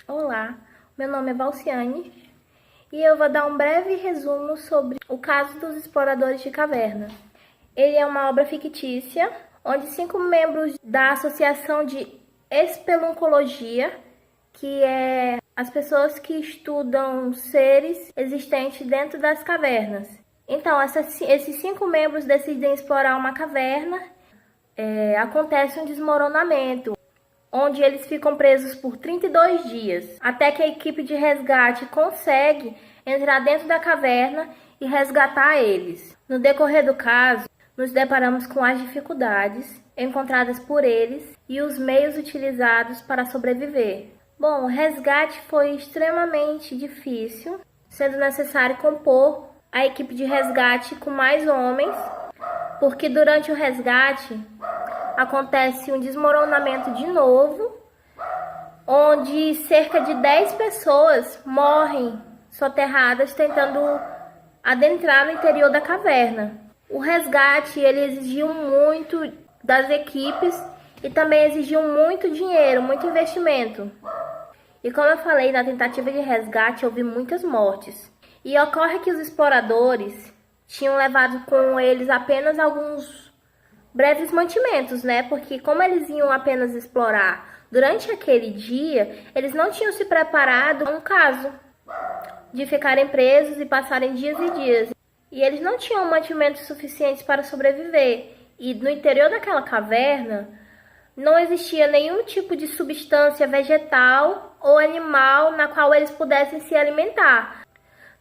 Olá, meu nome é Valciane e eu vou dar um breve resumo sobre o caso dos exploradores de caverna. Ele é uma obra fictícia, onde 5 membros da Associação de Espeluncologia, que é as pessoas que estudam seres existentes dentro das cavernas. Então, esses 5 membros decidem explorar uma caverna. Acontece um desmoronamento, onde eles ficam presos por 32 dias, até que a equipe de resgate consegue entrar dentro da caverna e resgatar eles. No decorrer do caso, nos deparamos com as dificuldades encontradas por eles e os meios utilizados para sobreviver. Bom, o resgate foi extremamente difícil, sendo necessário compor a equipe de resgate com mais homens, porque durante o resgate acontece um desmoronamento de novo, onde cerca de 10 pessoas morrem soterradas tentando adentrar no interior da caverna. O resgate ele exigiu muito das equipes e também exigiu muito dinheiro, muito investimento. E como eu falei, na tentativa de resgate houve muitas mortes. E ocorre que os exploradores tinham levado com eles apenas alguns breves mantimentos, né? Porque como eles iam apenas explorar durante aquele dia, eles não tinham se preparado para um caso de ficarem presos e passarem dias e dias. E eles não tinham mantimentos suficientes para sobreviver. E no interior daquela caverna não existia nenhum tipo de substância vegetal ou animal na qual eles pudessem se alimentar.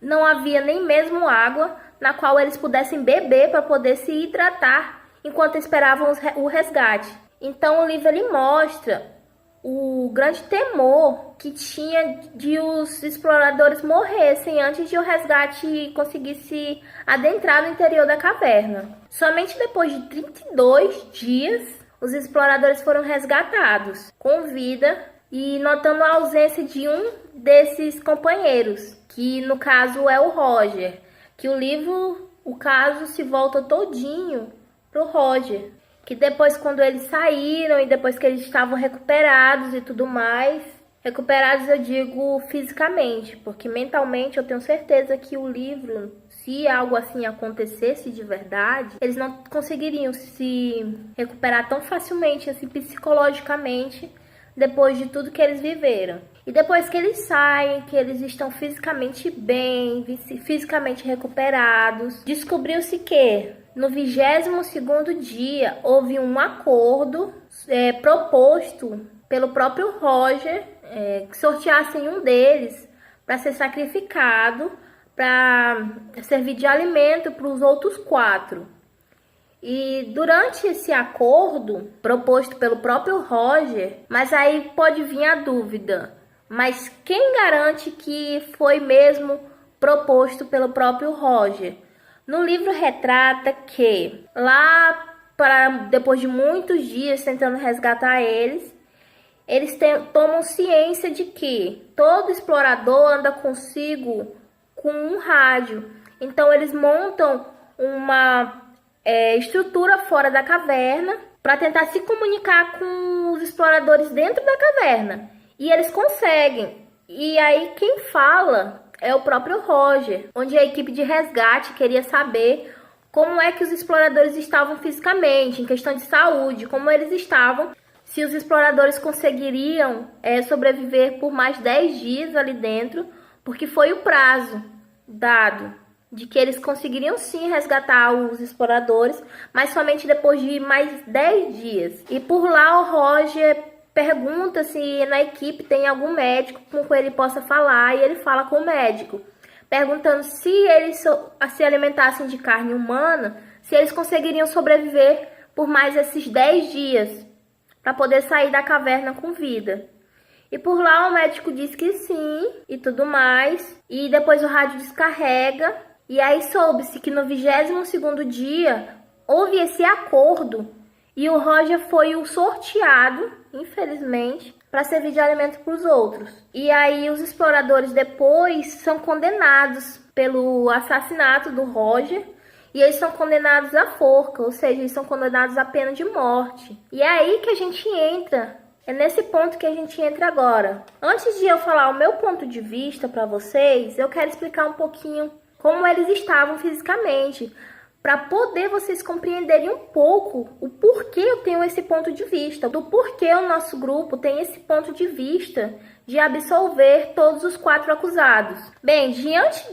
Não havia nem mesmo água na qual eles pudessem beber para poder se hidratar enquanto esperavam o resgate. Então o livro ele mostra o grande temor que tinha de os exploradores morressem antes de o resgate conseguisse adentrar no interior da caverna. Somente depois de 32 dias, os exploradores foram resgatados com vida e notando a ausência de um desses companheiros, que no caso é o Roger, que o caso se volta todinho pro Roger, que depois quando eles saíram e depois que eles estavam recuperados e tudo mais, recuperados eu digo fisicamente, porque mentalmente eu tenho certeza que o livro, se algo assim acontecesse de verdade, eles não conseguiriam se recuperar tão facilmente assim psicologicamente depois de tudo que eles viveram. E depois que eles saem, que eles estão fisicamente bem, fisicamente recuperados, descobriu-se que no 22º dia houve um acordo proposto pelo próprio Roger que sorteassem um deles para ser sacrificado, para servir de alimento para os outros 4. E durante esse acordo proposto pelo próprio Roger, mas aí pode vir a dúvida, mas quem garante que foi mesmo proposto pelo próprio Roger? No livro retrata que depois de muitos dias tentando resgatar eles tomam ciência de que todo explorador anda consigo com um rádio. Então eles montam uma estrutura fora da caverna para tentar se comunicar com os exploradores dentro da caverna. E eles conseguem. E aí quem fala é o próprio Roger, onde a equipe de resgate queria saber como é que os exploradores estavam fisicamente, em questão de saúde, como eles estavam, se os exploradores conseguiriam sobreviver por mais 10 dias ali dentro, porque foi o prazo dado de que eles conseguiriam sim resgatar os exploradores, mas somente depois de mais 10 dias. E por lá o Roger pergunta se na equipe tem algum médico com quem ele possa falar, e ele fala com o médico, perguntando se eles se alimentassem de carne humana, se eles conseguiriam sobreviver por mais esses 10 dias, para poder sair da caverna com vida. E por lá o médico diz que sim, e tudo mais, e depois o rádio descarrega, e aí soube-se que no 22º dia houve esse acordo, e o Roger foi o sorteado, infelizmente, para servir de alimento para os outros. E aí os exploradores depois são condenados pelo assassinato do Roger, e eles são condenados à forca, ou seja, eles são condenados à pena de morte. E é aí que a gente entra É nesse ponto que a gente entra agora. Antes de eu falar o meu ponto de vista para vocês, eu quero explicar um pouquinho como eles estavam fisicamente, para poder vocês compreenderem um pouco o porquê eu tenho esse ponto de vista, do porquê o nosso grupo tem esse ponto de vista de absolver todos os 4 acusados. Bem, diante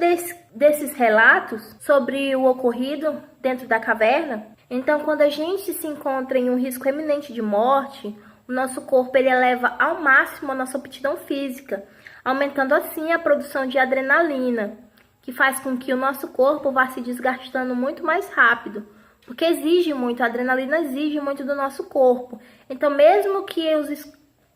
desses relatos sobre o ocorrido dentro da caverna, então quando a gente se encontra em um risco eminente de morte, o nosso corpo ele eleva ao máximo a nossa aptidão física, aumentando assim a produção de adrenalina, que faz com que o nosso corpo vá se desgastando muito mais rápido, porque exige muito, a adrenalina exige muito do nosso corpo. Então, mesmo que os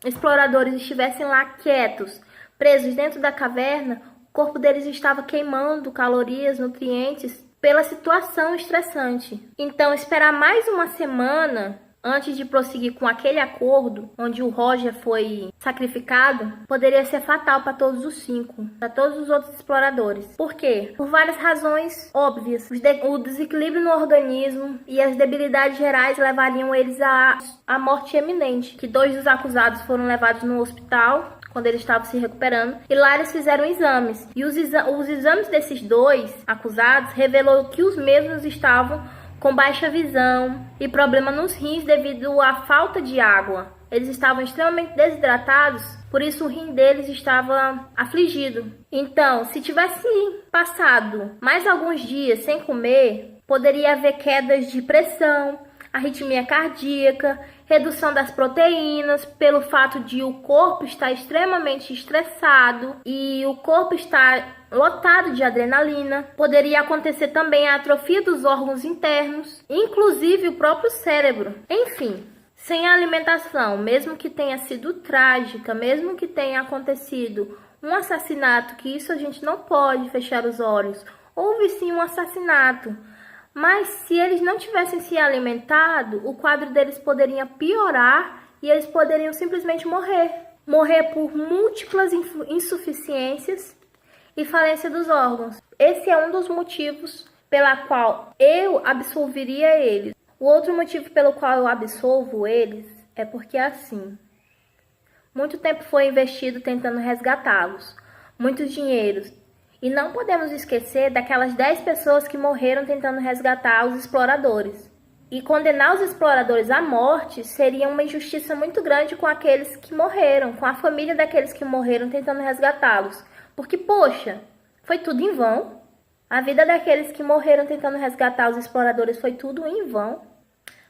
exploradores estivessem lá quietos, presos dentro da caverna, o corpo deles estava queimando calorias, nutrientes, pela situação estressante. Então, esperar mais uma semana antes de prosseguir com aquele acordo, onde o Roger foi sacrificado, poderia ser fatal para todos os 5, para todos os outros exploradores. Por quê? Por várias razões óbvias. O desequilíbrio no organismo e as debilidades gerais levariam eles à morte eminente. Que 2 dos acusados foram levados no hospital quando eles estavam se recuperando, e lá eles fizeram exames. E os exames desses 2 acusados revelou que os mesmos estavam com baixa visão e problema nos rins devido à falta de água. Eles estavam extremamente desidratados, por isso o rim deles estava afligido. Então, se tivesse passado mais alguns dias sem comer, poderia haver quedas de pressão, arritmia cardíaca, redução das proteínas, pelo fato de o corpo estar extremamente estressado e o corpo estar lotado de adrenalina. Poderia acontecer também a atrofia dos órgãos internos, inclusive o próprio cérebro. Enfim, sem a alimentação, mesmo que tenha sido trágica, mesmo que tenha acontecido um assassinato, que isso a gente não pode fechar os olhos, houve sim um assassinato, mas se eles não tivessem se alimentado, o quadro deles poderia piorar e eles poderiam simplesmente morrer. Morrer por múltiplas insuficiências e falência dos órgãos. Esse é um dos motivos pela qual eu absolveria eles. O outro motivo pelo qual eu absolvo eles é porque assim, muito tempo foi investido tentando resgatá-los, muitos dinheiros. E não podemos esquecer daquelas 10 pessoas que morreram tentando resgatar os exploradores. E condenar os exploradores à morte seria uma injustiça muito grande com aqueles que morreram, com a família daqueles que morreram tentando resgatá-los. Porque, poxa, foi tudo em vão. A vida daqueles que morreram tentando resgatar os exploradores foi tudo em vão.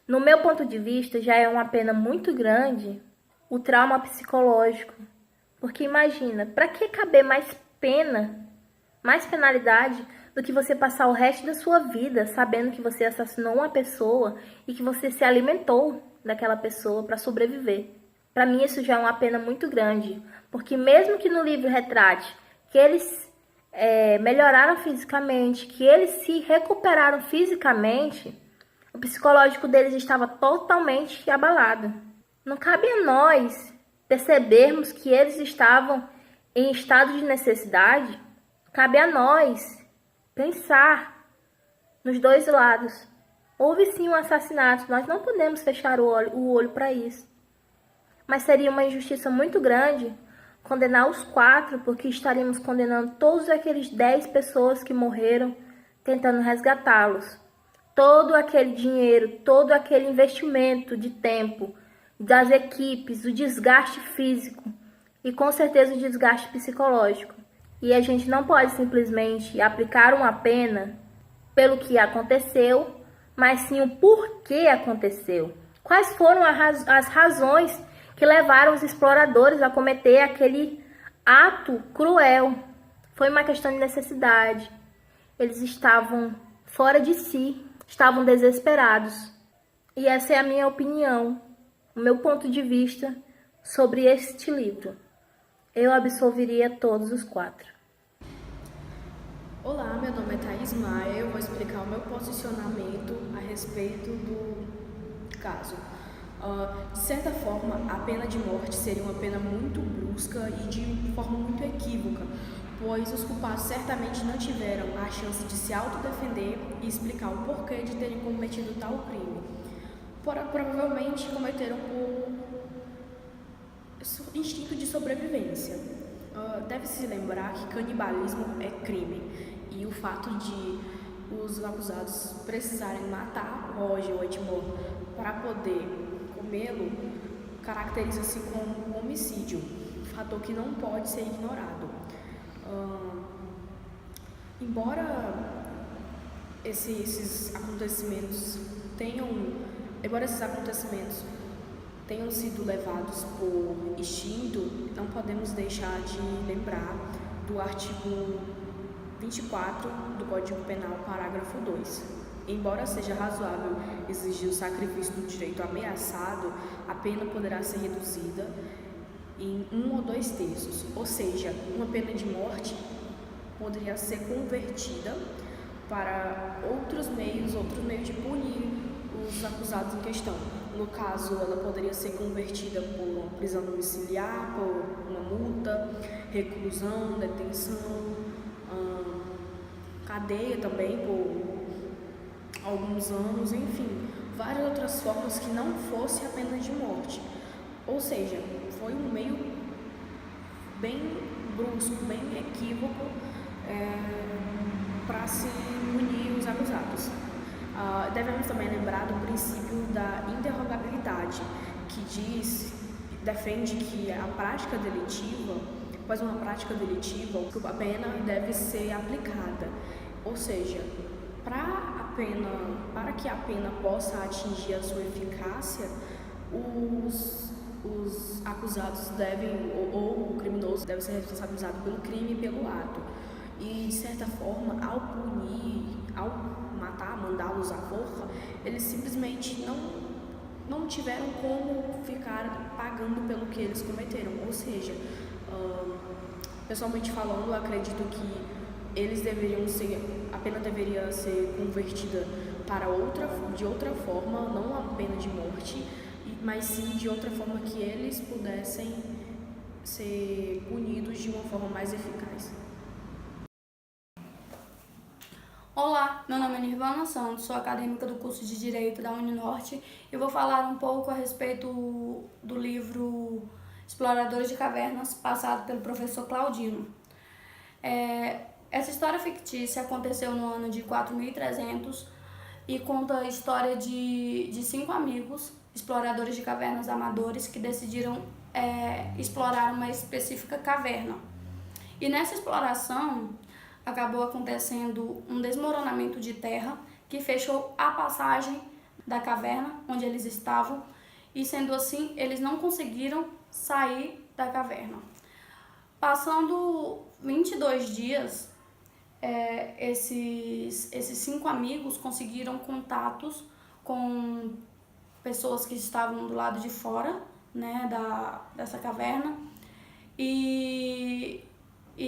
No meu ponto de vista, já é uma pena muito grande o trauma psicológico. Porque imagina, para que caber mais pena, mais penalidade do que você passar o resto da sua vida sabendo que você assassinou uma pessoa e que você se alimentou daquela pessoa para sobreviver. Para mim isso já é uma pena muito grande, porque mesmo que no livro retrate que eles melhoraram fisicamente, que eles se recuperaram fisicamente, o psicológico deles estava totalmente abalado. Não cabe a nós percebermos que eles estavam em estado de necessidade. Cabe a nós pensar nos 2 lados. Houve sim um assassinato, nós não podemos fechar o olho para isso. Mas seria uma injustiça muito grande condenar os 4, porque estaríamos condenando todos aqueles 10 pessoas que morreram tentando resgatá-los. Todo aquele dinheiro, todo aquele investimento de tempo das equipes, o desgaste físico e com certeza o desgaste psicológico. E a gente não pode simplesmente aplicar uma pena pelo que aconteceu, mas sim o porquê aconteceu. Quais foram as razões que levaram os exploradores a cometer aquele ato cruel? Foi uma questão de necessidade. Eles estavam fora de si, estavam desesperados. E essa é a minha opinião, o meu ponto de vista sobre este livro. Eu absolveria todos os 4. Olá, meu nome é Thaís Maia, eu vou explicar o meu posicionamento a respeito do caso. De certa forma, a pena de morte seria uma pena muito brusca e de forma muito equívoca, pois os culpados certamente não tiveram a chance de se autodefender e explicar o porquê de terem cometido tal crime. Provavelmente cometeram instinto de sobrevivência. Deve-se lembrar que canibalismo é crime, e o fato de os acusados precisarem matar Roger ou Edmond para poder comê-lo caracteriza-se como um homicídio, fator que não pode ser ignorado. Embora esses acontecimentos tenham sido levados por instinto, não podemos deixar de lembrar do artigo 24 do Código Penal, parágrafo 2. Embora seja razoável exigir o sacrifício do direito ameaçado, a pena poderá ser reduzida em 1 ou 2 terços, ou seja, uma pena de morte poderia ser convertida para outros meios de punir os acusados em questão. No caso, ela poderia ser convertida por uma prisão domiciliar, por uma multa, reclusão, detenção, cadeia também por alguns anos, enfim, várias outras formas que não fosse a pena de morte. Ou seja, foi um meio bem brusco, bem equívoco para se punir os acusados. Devemos também lembrar do princípio da interrogabilidade, que defende que a prática delitiva, após uma prática delitiva, a pena deve ser aplicada. Ou seja, para que a pena possa atingir a sua eficácia, os acusados ou o criminoso deve ser responsabilizado pelo crime e pelo ato. E, de certa forma, ao matar, mandá-los à forca, eles simplesmente não tiveram como ficar pagando pelo que eles cometeram. Ou seja, pessoalmente falando, eu acredito que a pena deveria ser convertida de outra forma, não a pena de morte, mas sim de outra forma que eles pudessem ser punidos de uma forma mais eficaz. Olá, meu nome é Nirvana Santos, sou acadêmica do curso de Direito da Uninorte e vou falar um pouco a respeito do livro Exploradores de Cavernas, passado pelo professor Claudino. Essa história fictícia aconteceu no ano de 4300 e conta a história de 5 amigos, exploradores de cavernas amadores, que decidiram explorar uma específica caverna. E nessa exploração acabou acontecendo um desmoronamento de terra que fechou a passagem da caverna onde eles estavam, e sendo assim, eles não conseguiram sair da caverna. Passando 22 dias, esses 5 amigos conseguiram contatos com pessoas que estavam do lado de fora, né, dessa caverna, e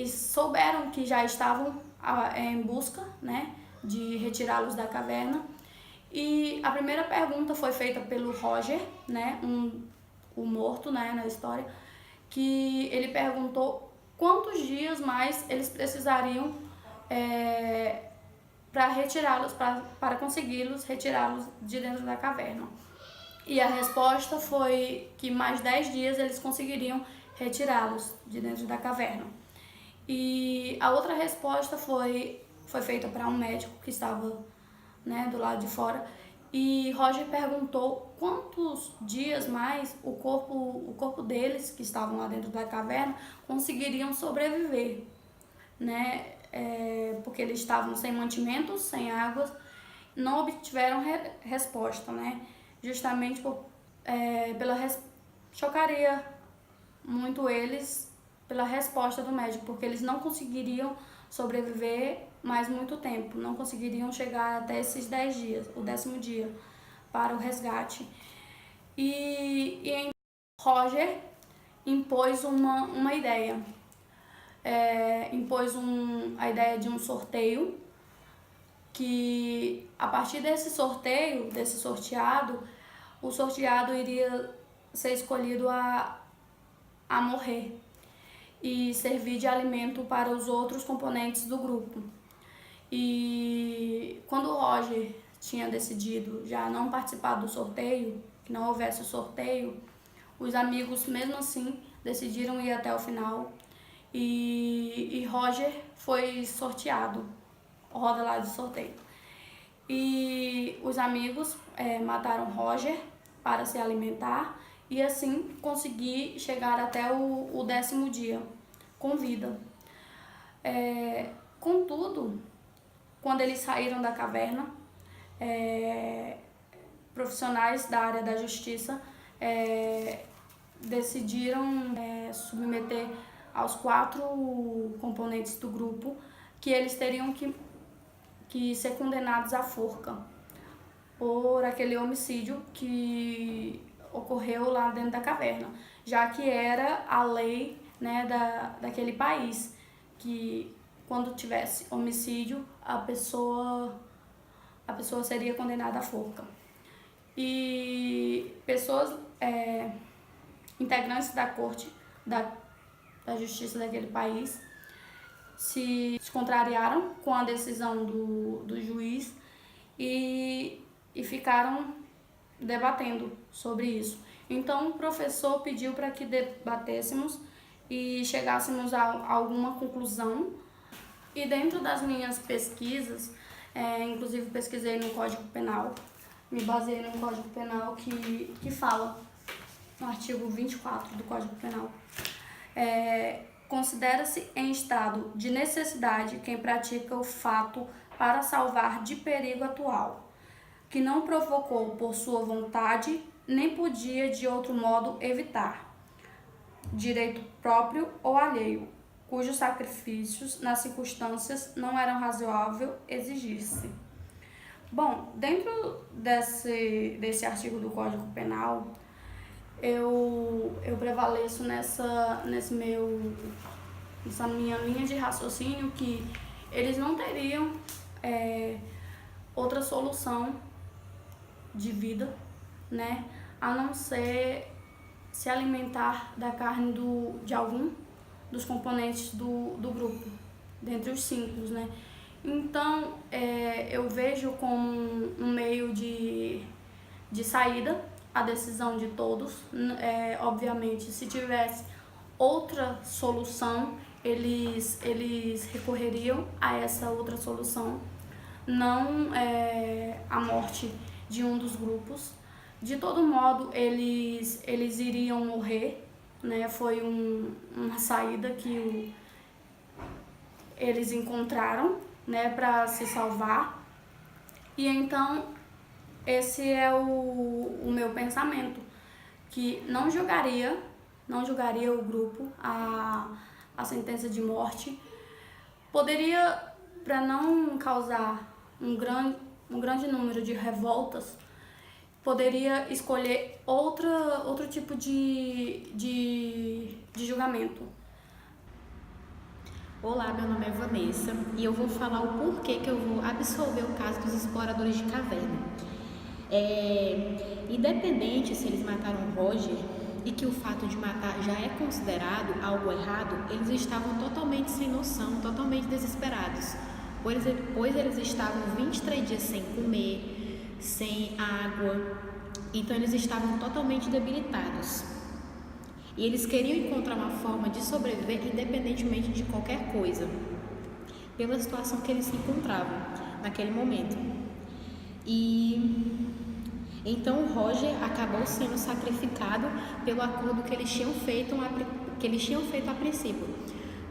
souberam que já estavam em busca, né, de retirá-los da caverna. E a primeira pergunta foi feita pelo Roger, né, o morto, né, na história, que ele perguntou quantos dias mais eles precisariam para consegui-los retirá-los de dentro da caverna. E a resposta foi que mais 10 dias eles conseguiriam retirá-los de dentro da caverna. E a outra resposta foi feita para um médico que estava, né, do lado de fora, e Roger perguntou quantos dias mais o corpo deles, que estavam lá dentro da caverna, conseguiriam sobreviver, né, porque eles estavam sem mantimentos, sem água, não obtiveram resposta, né, justamente chocaria muito eles pela resposta do médico, porque eles não conseguiriam sobreviver mais muito tempo, não conseguiriam chegar até esses 10 dias, o 10º dia, para o resgate. E Roger impôs uma ideia, a ideia de um sorteio, que a partir desse sorteado, o sorteado iria ser escolhido a morrer e servir de alimento para os outros componentes do grupo. E quando o Roger tinha decidido já não participar do sorteio, que não houvesse o sorteio, Os amigos, mesmo assim, decidiram ir até o final e Roger foi sorteado, roda lá de sorteio. E os amigos mataram Roger para se alimentar e assim conseguir chegar até o 10º dia com vida. Contudo, quando eles saíram da caverna, profissionais da área da justiça decidiram submeter aos 4 componentes do grupo que eles teriam que ser condenados à forca por aquele homicídio que ocorreu lá dentro da caverna, já que era a lei, né, daquele país, que quando tivesse homicídio a pessoa seria condenada à forca. E pessoas integrantes da corte da justiça daquele país se contrariaram com a decisão do juiz e ficaram debatendo sobre isso. Então o professor pediu para que debatêssemos e chegássemos a alguma conclusão. E dentro das minhas pesquisas, inclusive pesquisei no Código Penal, me baseei no Código Penal que fala, no artigo 24 do Código Penal, considera-se em estado de necessidade quem pratica o fato para salvar de perigo atual, que não provocou por sua vontade, nem podia de outro modo evitar, direito próprio ou alheio, cujos sacrifícios nas circunstâncias não eram razoável exigir-se. Bom, dentro desse artigo do Código Penal, eu prevaleço nessa minha linha de raciocínio que eles não teriam outra solução de vida, né, a não ser se alimentar da carne de algum dos componentes do grupo, dentre os 5, né. Então, eu vejo como um meio de saída a decisão de todos. Obviamente, se tivesse outra solução, eles recorreriam a essa outra solução, não a morte de um dos grupos. De todo modo, eles iriam morrer, né? Foi uma saída que eles encontraram, né, para se salvar. E então esse é o meu pensamento, que não julgaria o grupo a sentença de morte. Poderia, para não causar um grande número de revoltas, poderia escolher outro tipo de julgamento. Olá, meu nome é Vanessa e eu vou falar o porquê que eu vou absolver o caso dos exploradores de caverna. Independente se eles mataram Roger e que o fato de matar já é considerado algo errado, eles estavam totalmente sem noção, totalmente desesperados, pois eles estavam 23 dias sem comer, sem água, então eles estavam totalmente debilitados. E eles queriam encontrar uma forma de sobreviver independentemente de qualquer coisa, pela situação que eles se encontravam naquele momento. E então Roger acabou sendo sacrificado pelo acordo que eles tinham feito a princípio.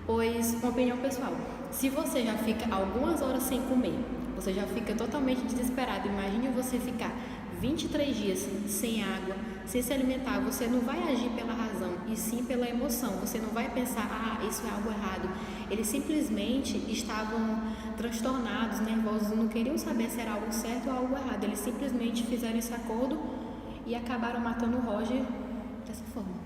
Pois, uma opinião pessoal, se você já fica algumas horas sem comer, você já fica totalmente desesperado. Imagine você ficar 23 dias sem água, sem se alimentar. Você não vai agir pela razão, e sim pela emoção. Você não vai pensar, isso é algo errado. Eles simplesmente estavam transtornados, nervosos, não queriam saber se era algo certo ou algo errado. Eles simplesmente fizeram esse acordo e acabaram matando o Roger dessa forma.